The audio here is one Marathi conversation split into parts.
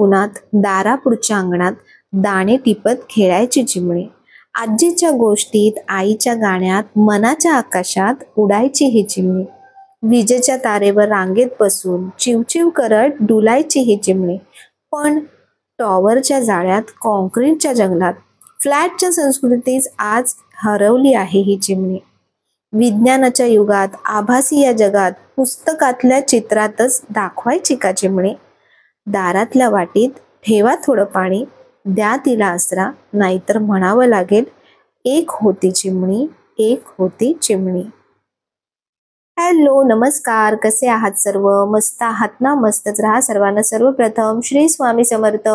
उन्हात दारापुढच्या अंगणात दाणे टिपत खेळायची चिमणी. आजीच्या गोष्टीत, आईच्या गाण्यात, मनाच्या आकाशात उडायची ही चिमणी. विजेच्या तारेवर रांगेत बसून चिवचिव करत डुलायची ही चिमणी. पण टॉवरच्या जाळ्यात, कॉन्क्रीटच्या जंगलात, फ्लॅटच्या संस्कृतीत आज हरवली आहे ही चिमणी. विज्ञानाच्या युगात, आभासी या जगात, पुस्तकातल्या चित्रातच दाखवायची का चिमणी? दारातल्या वाटीत ठेवा थोडं पाणी, द्या तिला आसरा, नाहीतर म्हणावं लागेल, एक होती चिमणी, एक होती चिमणी. हॅलो, नमस्कार. कसे आहात सर्व? मस्त आहात ना? मस्तच राहा सर्वांना. सर्वप्रथम श्री स्वामी समर्थ.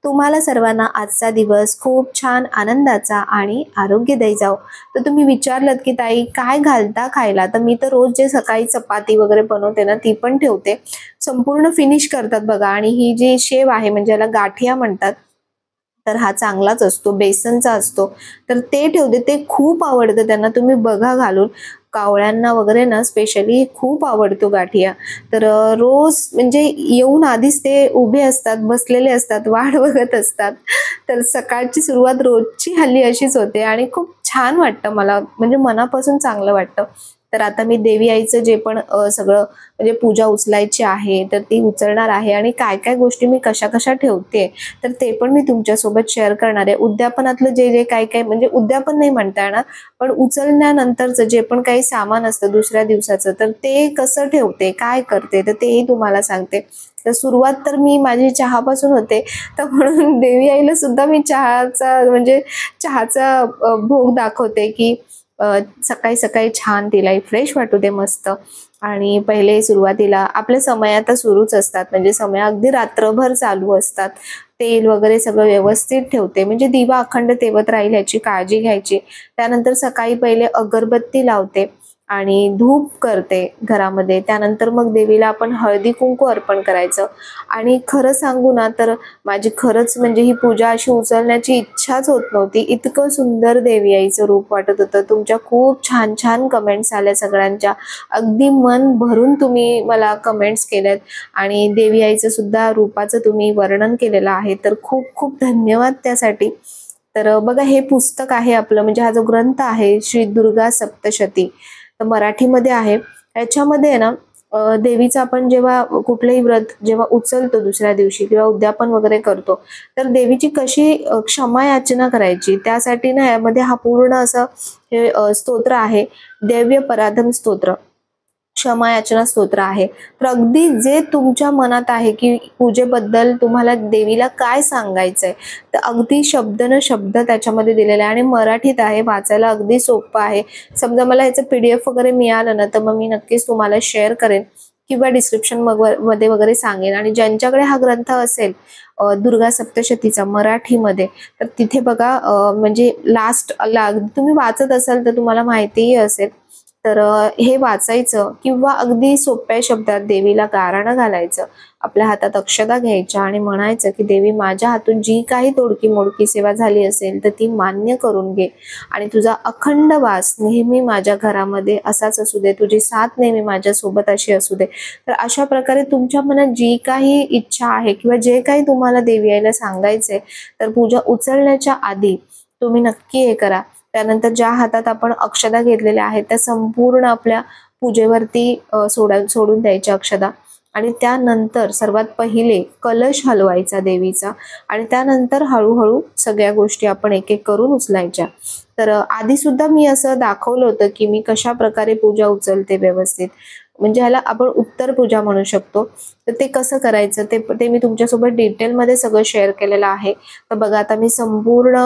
तुम्हाला सर्वांना आजचा दिवस खूप छान आनंदाचा आणि आरोग्यदायी जाओ. तर तुम्ही विचारलं की ताई काय घालता खायला? तर मी तर रोज जे सकाळी चपाती वगैरे बनवते ना, ती पण ठेवते. संपूर्ण फिनिश करतात बघा. आणि ही जी शेव आहे, म्हणजे याला गाठिया म्हणतात, तर हा चांगलाच असतो, बेसनचा असतो, तर ते ठेवते. ते खूप आवडतं त्यांना. तुम्ही बघा घालून. कावळ्यांना वगैरे ना स्पेशली खूप आवडतो गाठिया. तर रोज म्हणजे येऊन आधीच ते उभे असतात, बसलेले असतात, वाट बघत असतात. तर सकाळची सुरुवात रोजची हल्ली अशीच होते आणि खूप छान वाटतं मला, म्हणजे मनापासून चांगलं वाटतं. तर आता मी देवी आईचं जे पण सगळं म्हणजे पूजा उचलायची आहे, तर ती उचलणार आहे. आणि काय काय गोष्टी मी कशा कशा ठेवते, तर ते पण मी तुमच्यासोबत शेअर करणार आहे. उद्यापनातलं जे जे काय काय, म्हणजे उद्यापन नाही म्हणता येणार, पण उचलण्यानंतरचं जे पण काही सामान असतं दुसऱ्या दिवसाचं, तर ते कसं ठेवते, काय करते, तर तेही तुम्हाला सांगते. तर सुरुवात तर मी माझी चहापासून होते. तर म्हणून देवी आईला सुद्धा मी चहाचा भोग दाखवते की सकाळी सकाळी छान तिला फ्रेश वाटू दे मस्त. आणि पहिले सुरुवातीला आपल्या समय आता सुरूच असतात, म्हणजे समय अगदी रात्रभर चालू असतात. तेल वगैरे सगळं व्यवस्थित ठेवते, म्हणजे दिवा अखंड तेवत राहील याची काळजी घ्यायची. त्यानंतर सकाळी पहिले अगरबत्ती लावते आणि धूप करते घरामध्ये. त्यानंतर मग देवीला आपण हळदी कुंकू अर्पण करायचं. आणि खरं सांगू ना, तर माझी खरंच म्हणजे ही पूजा अशी उचलण्याची इच्छाच होत नव्हती. इतकं सुंदर देवी आईचं रूप वाटत होतं. तुमच्या खूप छान छान कमेंट्स आल्या सगळ्यांच्या. अगदी मन भरून तुम्ही मला कमेंट्स केल्यात आणि देवी आईचं सुद्धा रूपाचं तुम्ही वर्णन केलेलं आहे. तर खूप खूप धन्यवाद त्यासाठी. तर बघा, हे पुस्तक आहे आपलं, म्हणजे हा जो ग्रंथ आहे श्री दुर्गा सप्तशती, तर मराठीमध्ये आहे. याच्यामध्ये ना देवीचं आपण जेव्हा कुठलंही व्रत जेव्हा उचलतो दुसऱ्या दिवशी किंवा उद्यापन वगैरे करतो, तर देवीची कशी क्षमा याचना करायची, त्यासाठी ना यामध्ये हा पूर्ण असं हे स्तोत्र आहे. दिव्य पराधम स्तोत्र, क्षमा याचना स्तोत्र आहे. तर अगदी जे तुमच्या मनात आहे की पूजेबद्दल तुम्हाला देवीला काय सांगायचंय, तर अगदी शब्द न शब्द त्याच्यामध्ये दिलेला आहे. आणि मराठीत आहे, वाचायला अगदी सोपं आहे. समजा मला याचं PDF वगैरे मिळालं ना, तर मग मी नक्कीच तुम्हाला शेअर करेन किंवा डिस्क्रिप्शन मध्ये वगैरे सांगेन. आणि ज्यांच्याकडे हा ग्रंथ असेल दुर्गा सप्तशतीचा मराठीमध्ये, तर तिथे बघा म्हणजे लास्ट तुम्ही वाचत असाल तर तुम्हाला माहितीही असेल. तर हे वाचायचं किंवा अगदी सोप्या शब्दात देवीला गाराणं घालायचं. आपल्या हातात अक्षता घ्यायच्या आणि म्हणायचं की देवी, माझ्या हातून जी काही तोडकी मोडकी सेवा झाली असेल तर ती मान्य करून घे. आणि तुझा अखंड वास नेहमी माझ्या घरामध्ये असाच असू दे. तुझी साथ नेहमी माझ्या सोबत अशी असू दे. तर अशा प्रकारे तुमच्या मनात जी काही इच्छा आहे किंवा जे काही तुम्हाला देवी आईला सांगायचंय, तर पूजा उचलण्याच्या आधी तुम्ही नक्की हे करा. त्यानंतर ज्या हातात आपण अक्षता घेतलेल्या आहेत त्या संपूर्ण आपल्या पूजेवरती सोडून द्यायच्या अक्षता. आणि त्यानंतर सर्वात पहिले कलश हलवायचा देवीचा. आणि त्यानंतर हळूहळू सगळ्या गोष्टी आपण एक एक करून उचलायच्या. तर आधी सुद्धा मी असं दाखवलं होतं की मी कशा प्रकारे पूजा उचलते व्यवस्थित, म्हणजे ह्याला आपण उत्तर पूजा म्हणू शकतो. तर ते कसं करायचं ते मी तुमच्यासोबत डिटेलमध्ये सगळं शेअर केलेलं आहे. तर बघा, आता मी संपूर्ण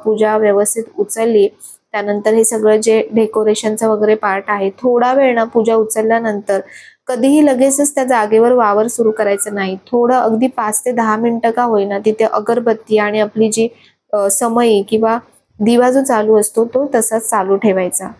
पूजा व्यवस्थित उचलली. त्यानंतर हे सगळं जे डेकोरेशनचं वगैरे पार्ट आहे, थोडा वेळ ना पूजा उचलल्यानंतर कधीही लगेचच त्या जागेवर वावर सुरू करायचं नाही. थोडं अगदी 5 ते 10 मिनिटं का होईना तिथे अगरबत्ती आणि आपली जी समई किंवा दिवा जो चालू असतो तो तसाच चालू ठेवायचा.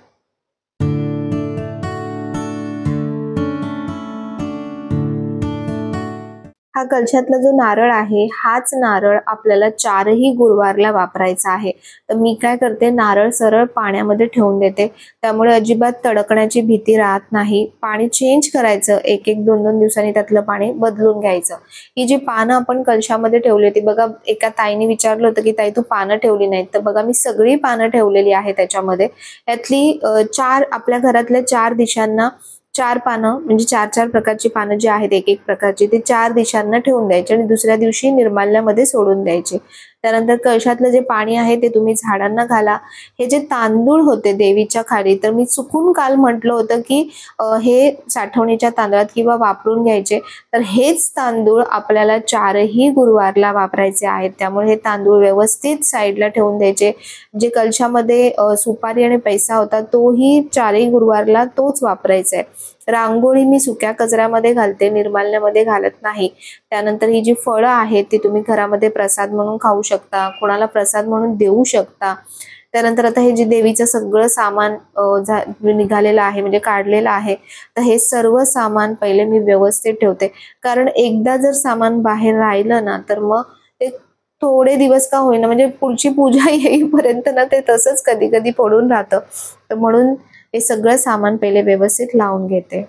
हा कलशातला जो नारळ आहे हाच नारळ आपल्याला 4ही गुरुवारला वापरायचा आहे. तर मी काय करते, नारळ सरळ पाण्यामध्ये ठेवून देते, त्यामुळे अजिबात तडकण्याची भीती राहत नाही. पाणी चेंज करायचं, 1-1, 2-2 दिवसांनी त्यातलं पाणी बदलून घ्यायचं. ही जी पानं आपण कलशामध्ये ठेवली होती बघा, एका ताईने विचारलं होतं की ताई तू पानं ठेवली नाहीत, तर बघा मी सगळी पानं ठेवलेली आहे त्याच्यामध्ये. यातली 4 आपल्या घरातल्या 4 दिशांना 4 पानं, म्हणजे 4-4 प्रकारची पानं जी आहेत, एक प्रकारची, ते 4 दिशांना ठेवून द्यायचे आणि दुसऱ्या दिवशी निर्माल्यामध्ये सोडून द्यायचे. त्यानंतर कळशातलं जे पाणी आहे ते तुम्ही झाडांना घाला. हे जे तांदूळ होते देवीच्या खाली, तर मी चुकून काल म्हटलं होतं की हे साठवणीच्या तांदळात किंवा वापरून घ्यायचे, तर हेच तांदूळ आपल्याला 4ही गुरुवारला वापरायचे आहेत. त्यामुळे हे तांदूळ व्यवस्थित साईडला ठेवून द्यायचे. जे कलशामध्ये सुपारी आणि पैसा होता तोही 4ही गुरुवारला तोच वापरायचा आहे. रांगोळी मी सुक्या कचऱ्यामध्ये घालते, निर्माल्यामध्ये घालत नाही. त्यानंतर ही जी फळं आहेत ती तुम्ही घरामध्ये प्रसाद म्हणून खाऊ शकता, कोणाला प्रसाद म्हणून देऊ शकता. त्यानंतर आता हे जे देवीचं सगळं सामान निघालेलं आहे, म्हणजे काढलेलं आहे, तर हे सर्व सामान पहिले मी व्यवस्थित ठेवते. कारण एकदा जर सामान बाहेर राहिलं ना, तर मग ते थोडे दिवस का होईना, म्हणजे पुढची पूजा येईपर्यंत ना ते तसंच कधी कधी पडून राहतं. तर म्हणून हे सगळं सामान पहिले व्यवस्थित लावून घेते.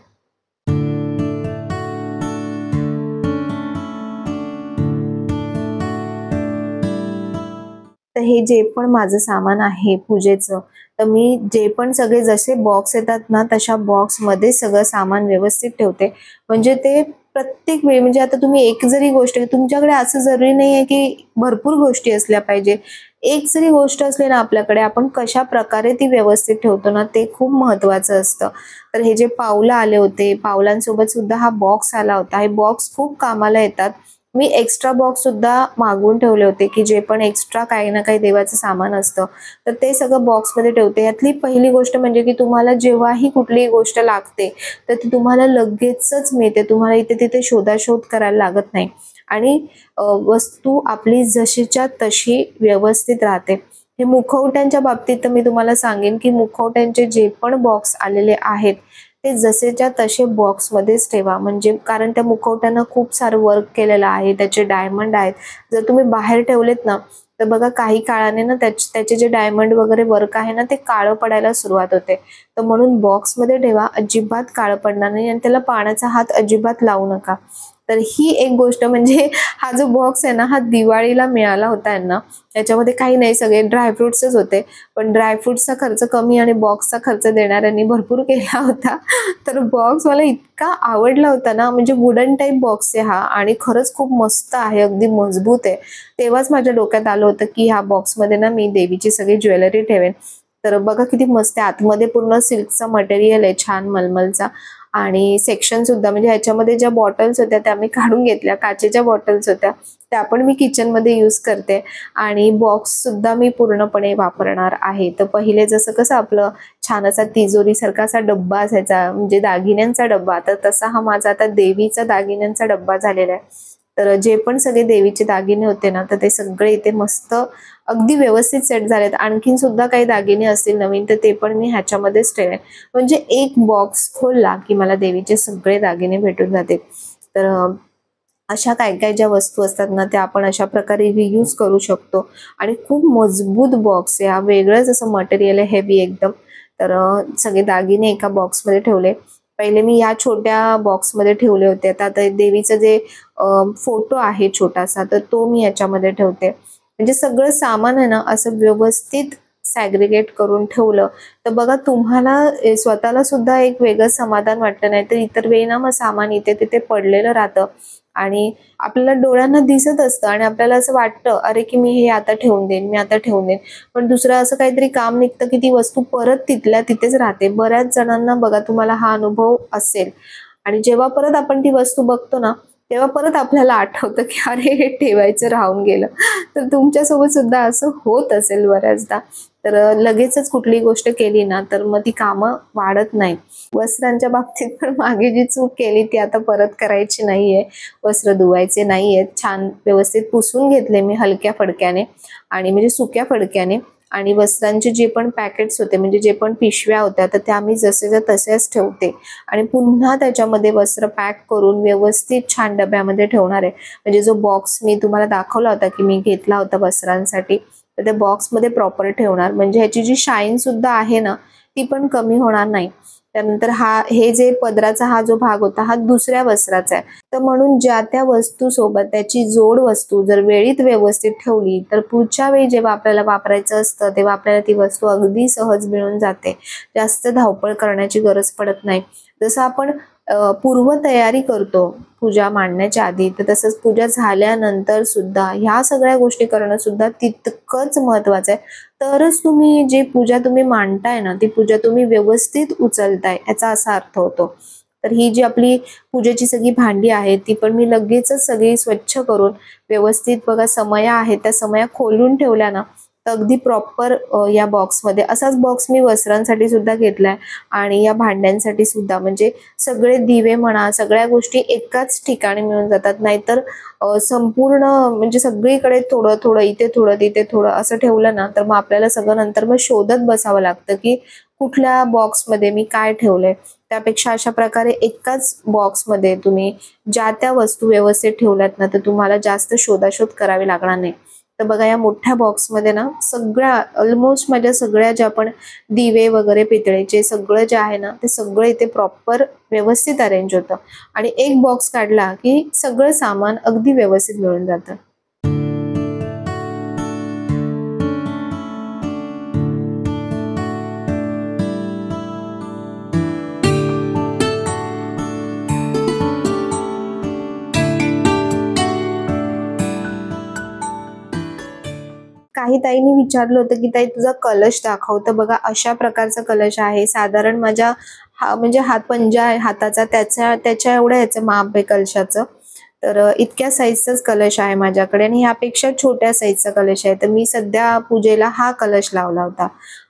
तर हे जे पण माझं सामान आहे पूजेचं, तर मी जे पण सगळे जसे बॉक्स येतात ना, तशा बॉक्समध्ये सगळं सामान व्यवस्थित ठेवते. म्हणजे ते प्रत्येक वेळी, म्हणजे आता तुम्ही एक जरी गोष्ट, तुमच्याकडे असं जरुरी नाही आहे की भरपूर गोष्टी असल्या पाहिजे. एक जरी गोष्ट असली ना आपल्याकडे, आपण कशा प्रकारे ती व्यवस्थित ठेवतो ना, ते खूप महत्वाचं असतं. तर हे जे पावलं आले होते, पावलांसोबत सुद्धा हा बॉक्स आला होता. हे बॉक्स खूप कामाला येतात. मी एक्स्ट्रा बॉक्स सुद्धा मागवून ठेवले होते, की जे पण एक्स्ट्रा काही ना काही देवाचं सामान असतं, तर ते सगळं बॉक्समध्ये ठेवते. यातली पहिली गोष्ट म्हणजे की तुम्हाला जेव्हाही कुठलीही गोष्ट लागते, तर ती तुम्हाला लगेचच मिळते. तुम्हाला इथे तिथे शोधाशोध करायला लागत नाही आणि वस्तू आपली जशीच्या तशी व्यवस्थित राहते. हे मुखवट्यांच्या बाबतीत तर मी तुम्हाला सांगेन, की मुखवट्यांचे जे पण बॉक्स आलेले आहेत, ते जसेच्या तसे बॉक्समध्येच ठेवा. म्हणजे कारण त्या मुखवट्यांना खूप सारं वर्क केलेलं आहे, त्याचे डायमंड आहेत. जर तुम्ही बाहेर ठेवलेत ना, तर बघा काही काळाने ना त्याचे जे डायमंड वगैरे वर्क आहे ना, ते काळं पडायला सुरुवात होते. तर म्हणून बॉक्समध्ये ठेवा, अजिबात काळं पडणार नाही आणि त्याला पाण्याचा हात अजिबात लावू नका. तर ही एक गोष्ट, म्हणजे हा जो बॉक्स आहे ना, हा दिवाळीला मिळाला होता यांना. त्याच्यामध्ये काही नाही, सगळे ड्रायफ्रुट्सच होते. पण ड्रायफ्रुट्सचा खर्च कमी आणि बॉक्सचा खर्च देणाऱ्यांनी भरपूर केला होता. तर बॉक्स मला इतका आवडला होता ना, म्हणजे वुडन टाईप बॉक्स आहे हा आणि खरंच खूप मस्त आहे, अगदी मजबूत आहे. तेव्हाच माझ्या डोक्यात आलं होतं की ह्या बॉक्समध्ये ना मी देवीची सगळी ज्वेलरी ठेवेन. तर बघा किती मस्त आहे, आतमध्ये पूर्ण सिल्कचा मटेरियल आहे, छान मलमलचा. आणि सेक्शन सुद्धा, म्हणजे ह्याच्यामध्ये ज्या बॉटल्स होत्या त्या मी काढून घेतल्या, काचेच्या बॉटल्स होत्या, त्या पण मी किचनमध्ये यूज करते. आणि बॉक्स सुद्धा मी पूर्णपणे वापरणार आहे. तर पहिले जसं कसं आपलं छान असा तिजोरीसारखा असा डब्बा असायचा, म्हणजे दागिन्यांचा डब्बा, तर तसा हा माझा आता देवीचा दागिन्यांचा डब्बा झालेला आहे. तर जे पण सगळे देवीचे दागिने होते ना, तर ते सगळे इथे मस्त अगदी व्यवस्थित सेट झालेत. आणखीन सुद्धा काही दागिने असतील नवीन, तर ते पण मी ह्याच्यामध्येच ठेवेन. म्हणजे एक बॉक्स खोलला की मला देवीचे सगळे दागिने भेटून जातील. तर अशा काय काय ज्या वस्तू असतात ना, त्या आपण अशा प्रकारे रियूज करू शकतो. आणि खूप मजबूत बॉक्स आहे हा, वेगळंच असं मटेरियल आहे, हेवी एकदम. तर सगळे दागिने एका बॉक्समध्ये ठेवले. पहिले मी या छोट्या बॉक्समध्ये ठेवले होते. आता देवीचं जे फोटो आहे छोटासा, तर तो मी याच्यामध्ये ठेवते. म्हणजे सगळं सामान आहे ना असं व्यवस्थित सॅग्रिगेट करून ठेवलं, तर बघा तुम्हाला स्वतःला सुद्धा एक वेगळं समाधान वाटतं. नाही तर इतर वेळी ना मग सामान इथे तिथे पडलेलं राहतं आणि आपल्याला डोळ्यांना दिसत असतं आणि आपल्याला असं वाटतं, अरे की मी हे आता ठेवून देईन, मी आता ठेवून देईन. पण दुसरं असं काहीतरी काम निघतं की ती वस्तू परत तिथल्या तिथेच राहते. बऱ्याच जणांना बघा, तुम्हाला हा अनुभव असेल. आणि जेव्हा परत आपण ती वस्तू बघतो ना, तेव्हा परत आपल्याला आठवतं की अरे हे ठेवायचं राहून गेलं. तर तुमच्यासोबत सुद्धा असं होत असेल बऱ्याचदा. तर लगेचच कुठली गोष्ट केली ना, तर मग ती कामं वाढत नाही. वस्त्रांच्या बाबतीत पण मागे जी चूक केली ती आता परत करायची नाहीये. वस्त्र धुवायचे नाहीयेत. छान व्यवस्थित पुसून घेतले मी हलक्या फडक्याने आणि म्हणजे सुक्या फडक्याने. आणि वस्त्रांचे जे पण पॅकेट्स होते म्हणजे जे पण पिशव्या होत्या तर त्या मी जसेच्या तसेच ठेवते आणि पुन्हा त्याच्यामध्ये वस्त्र पॅक करून व्यवस्थित छान डब्यामध्ये ठेवणार आहे. म्हणजे जो बॉक्स मी तुम्हाला दाखवला होता की मी घेतला होता वस्त्रांसाठी, तर त्या बॉक्समध्ये प्रॉपर ठेवणार, म्हणजे ह्याची जी शाईन सुद्धा आहे ना ती पण कमी होणार नाही. त्यानंतर हे जे पदराचा हा जो भाग होता हा दुसऱ्या वस्त्राचा आहे, तर म्हणून ज्या त्या वस्तू सोबत त्याची जोड वस्तू जर वेळीत व्यवस्थित ठेवली तर पुढच्या वेळी जेव्हा आपल्याला वापरायचं असतं तेव्हा आपल्याला ती वस्तू अगदी सहज मिळून जाते. जास्त धावपळ करण्याची गरज पडत नाही. जसं आपण पूर्व तयारी करतो पूजा मांडण्याच्या आधी, तर तसंच पूजा झाल्यानंतर सुद्धा ह्या सगळ्या गोष्टी करणं सुद्धा तितकंच महत्वाचं आहे. तरच तुम्ही जी पूजा तुम्ही मांडताय ना ती पूजा तुम्ही व्यवस्थित उचलताय याचा असा अर्थ होतो. तर ही जी आपली पूजेची सगळी भांडी आहेत ती पण मी लगेचच सगळी स्वच्छ करून व्यवस्थित बघा समया आहेत त्या समया खोलून ठेवल्या ना तर अगदी प्रॉपर या बॉक्समध्ये असाच बॉक्स मी वस्त्रांसाठी सुद्धा घेतलाय आणि या भांड्यांसाठी सुद्धा, म्हणजे सगळे दिवे म्हणा सगळ्या गोष्टी एकाच ठिकाणी मिळून जातात. नाहीतर संपूर्ण म्हणजे सगळीकडे थोडं थोडं इथे थोडं तिथे थोडं असं ठेवलं ना तर मग आपल्याला सगळं नंतर मग शोधत बसावं लागतं की कुठल्या बॉक्समध्ये मी काय ठेवलंय. त्यापेक्षा अशा प्रकारे एकाच बॉक्समध्ये तुम्ही ज्या त्या वस्तू व्यवस्थित ठेवल्यात ना तर तुम्हाला जास्त शोधाशोध करावी लागणार नाही. तर बघा या मोठ्या बॉक्समध्ये ना सगळ्या ऑलमोस्ट माझ्या सगळ्या ज्या पण दिवे वगैरे पितळेचे सगळं जे आहे ना ते सगळं इथे प्रॉपर व्यवस्थित अरेंज होतं आणि एक बॉक्स काढला की सगळं सामान अगदी व्यवस्थित मिळून जातं. काही ताईंनी विचारलं होतं की ताई तुझा कलश दाखव, तर बघा अशा प्रकारचा कलश आहे. साधारण माझ्या म्हणजे पंजा आहे हाताचा त्याच्या एवढ्या ह्याचं माप आहे कलशाचं. तर इतक्या साईजचाच कलश आहे माझ्याकडे आणि ह्यापेक्षा छोट्या साईजचा कलश आहे. तर मी सध्या पूजेला हा कलश लावला होता.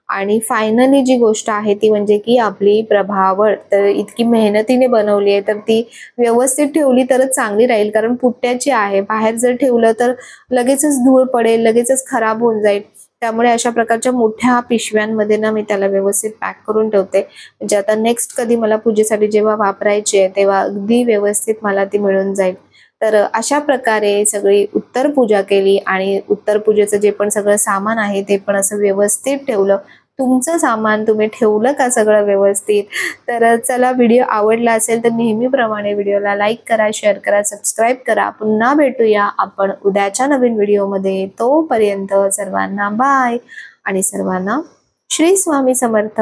आणि फायनली जी गोष्ट आहे ती म्हणजे की आपली प्रभावळ तर इतकी मेहनतीने बनवली आहे तर ती व्यवस्थित ठेवली तरच चांगली राहील, कारण पुट्ट्याची आहे. बाहेर जर ठेवलं तर लगेचच धूळ पडेल, लगेचच खराब होऊन जाईल. त्यामुळे अशा प्रकारच्या मोठ्या पिशव्यांमध्ये ना मी त्याला व्यवस्थित पॅक करून ठेवते. म्हणजे आता नेक्स्ट कधी मला पूजेसाठी जेव्हा वापरायची आहे तेव्हा अगदी व्यवस्थित मला ती मिळून जाईल. तर अशा प्रकारे सगळी उत्तर पूजा केली आणि उत्तर पूजेचं जे पण सगळं सामान आहे ते पण असं व्यवस्थित ठेवलं. तुमचं सामान तुम्ही ठेवलं का सगळं व्यवस्थित? तर चला व्हिडिओ आवडला असेल तर नेहमीप्रमाणे व्हिडिओला लाईक करा, शेअर करा, सबस्क्राईब करा. पुन्हा भेटूया आपण उद्याच्या नवीन व्हिडिओमध्ये. तोपर्यंत सर्वांना बाय आणि सर्वांना श्री स्वामी समर्थ.